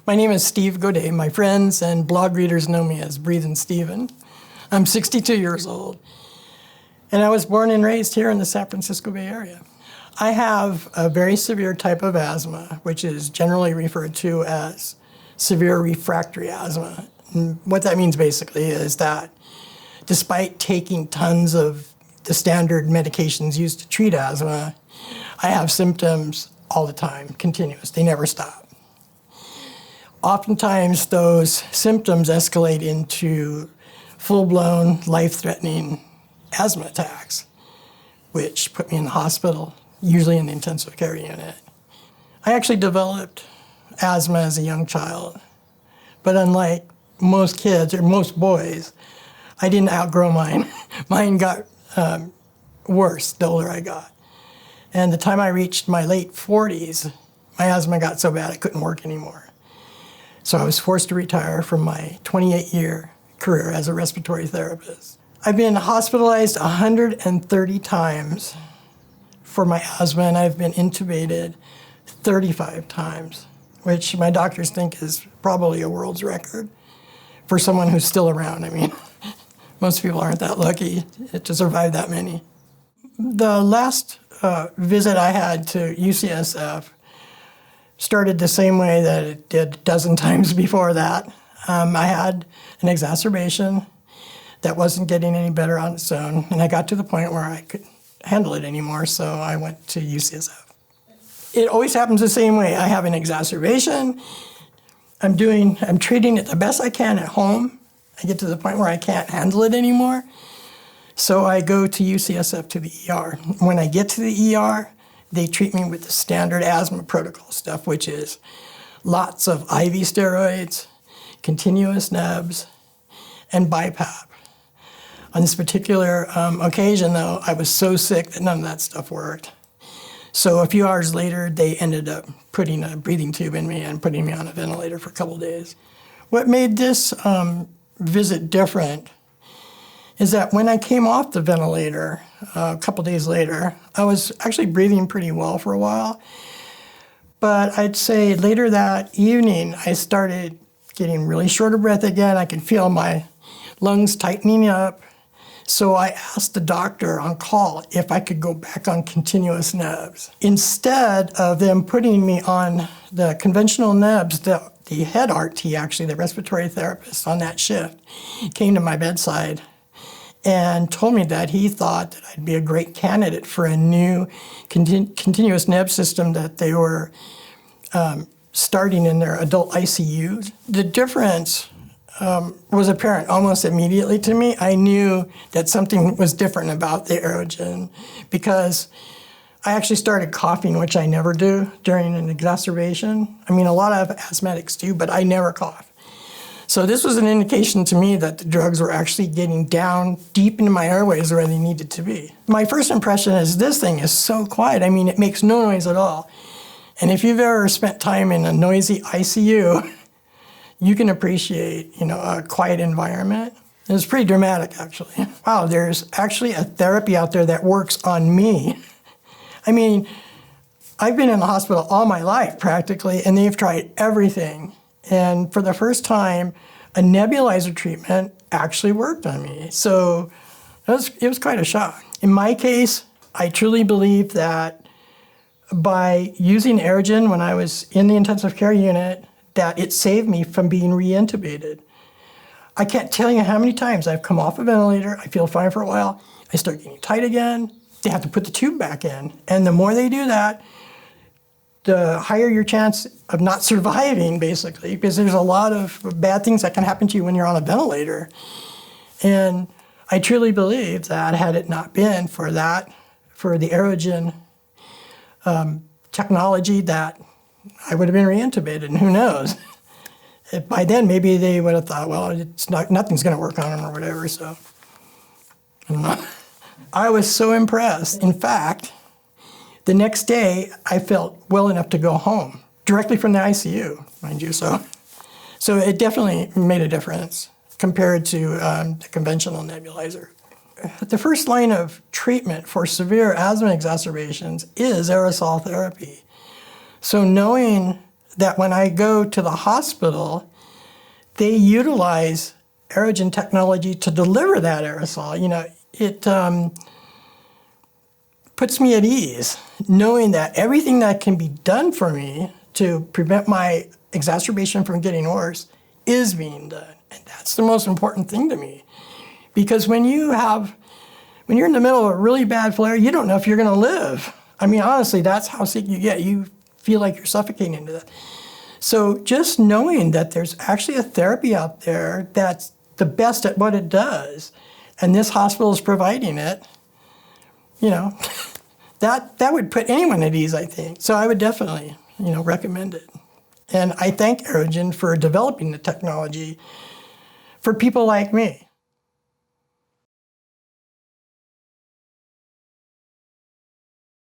My name is Steve Gaudet. My friends and blog readers know me as Breathin Stephen. I'm 62 years old, and I was born and raised here in the San Francisco Bay Area. I have a very severe type of asthma, which is generally referred to as severe refractory asthma. And what that means basically is that despite taking tons of the standard medications used to treat asthma, I have symptoms all the time, continuous. They never stop. Oftentimes, those symptoms escalate into full-blown, life-threatening asthma attacks, which put me in the hospital, usually in the intensive care unit. I actually developed asthma as a young child, but unlike most kids or most boys, I didn't outgrow mine. Mine got worse the older I got. And the time I reached my late 40s, my asthma got so bad I couldn't work anymore. So I was forced to retire from my 28-year career as a respiratory therapist. I've been hospitalized 130 times for my asthma, and I've been intubated 35 times, which my doctors think is probably a world's record for someone who's still around. I mean, most people aren't that lucky to survive that many. The last visit I had to UCSF started the same way that it did a dozen times before that. I had an exacerbation that wasn't getting any better on its own, and I got to the point where I couldn't handle it anymore, so I went to UCSF. It always happens the same way. I have an exacerbation. I'm treating it the best I can at home. I get to the point where I can't handle it anymore, so I go to UCSF to the ER. When I get to the ER, they treat me with the standard asthma protocol stuff, which is lots of IV steroids, continuous nebs, and BiPAP. On this particular occasion, though, I was so sick that none of that stuff worked. So a few hours later, they ended up putting a breathing tube in me and putting me on a ventilator for a couple of days. What made this visit different is that when I came off the ventilator a couple days later, I was actually breathing pretty well for a while. But I'd say later that evening, I started getting really short of breath again. I could feel my lungs tightening up. So I asked the doctor on call if I could go back on continuous nebs. Instead of them putting me on the conventional nebs, the head RT, actually, the respiratory therapist on that shift, came to my bedside and told me that he thought that I'd be a great candidate for a new continuous neb system that they were starting in their adult ICUs. The difference was apparent almost immediately to me. I knew that something was different about the Aerogen because I actually started coughing, which I never do during an exacerbation. I mean, a lot of asthmatics do, but I never cough. So this was an indication to me that the drugs were actually getting down deep into my airways where they needed to be. My first impression is this thing is so quiet. I mean, it makes no noise at all. And if you've ever spent time in a noisy ICU, you can appreciate, a quiet environment. It was pretty dramatic, actually. Wow, there's actually a therapy out there that works on me. I mean, I've been in the hospital all my life, practically, and they've tried everything. And for the first time, a nebulizer treatment actually worked on me. So it was quite a shock. In my case, I truly believe that by using Aerogen when I was in the intensive care unit, that it saved me from being re-intubated. I can't tell you how many times I've come off a ventilator, I feel fine for a while, I start getting tight again, they have to put the tube back in. And the more they do that, the higher your chance of not surviving, basically, because there's a lot of bad things that can happen to you when you're on a ventilator. And I truly believe that had it not been for the Aerogen technology, that I would have been reintubated, and who knows? By then, maybe they would have thought, well, nothing's going to work on him or whatever, so I don't know. I was so impressed. In fact, the next day, I felt well enough to go home, directly from the ICU, mind you. So it definitely made a difference compared to the conventional nebulizer. The first line of treatment for severe asthma exacerbations is aerosol therapy. So knowing that when I go to the hospital, they utilize Aerogen technology to deliver that aerosol. It puts me at ease knowing that everything that can be done for me to prevent my exacerbation from getting worse is being done. And that's the most important thing to me. Because when you're in the middle of a really bad flare, you don't know if you're going to live. I mean, honestly, that's how sick you get. You feel like you're suffocating to death. So just knowing that there's actually a therapy out there that's the best at what it does, and this hospital is providing it, that would put anyone at ease, I think. So I would definitely, recommend it. And I thank Aerogen for developing the technology for people like me.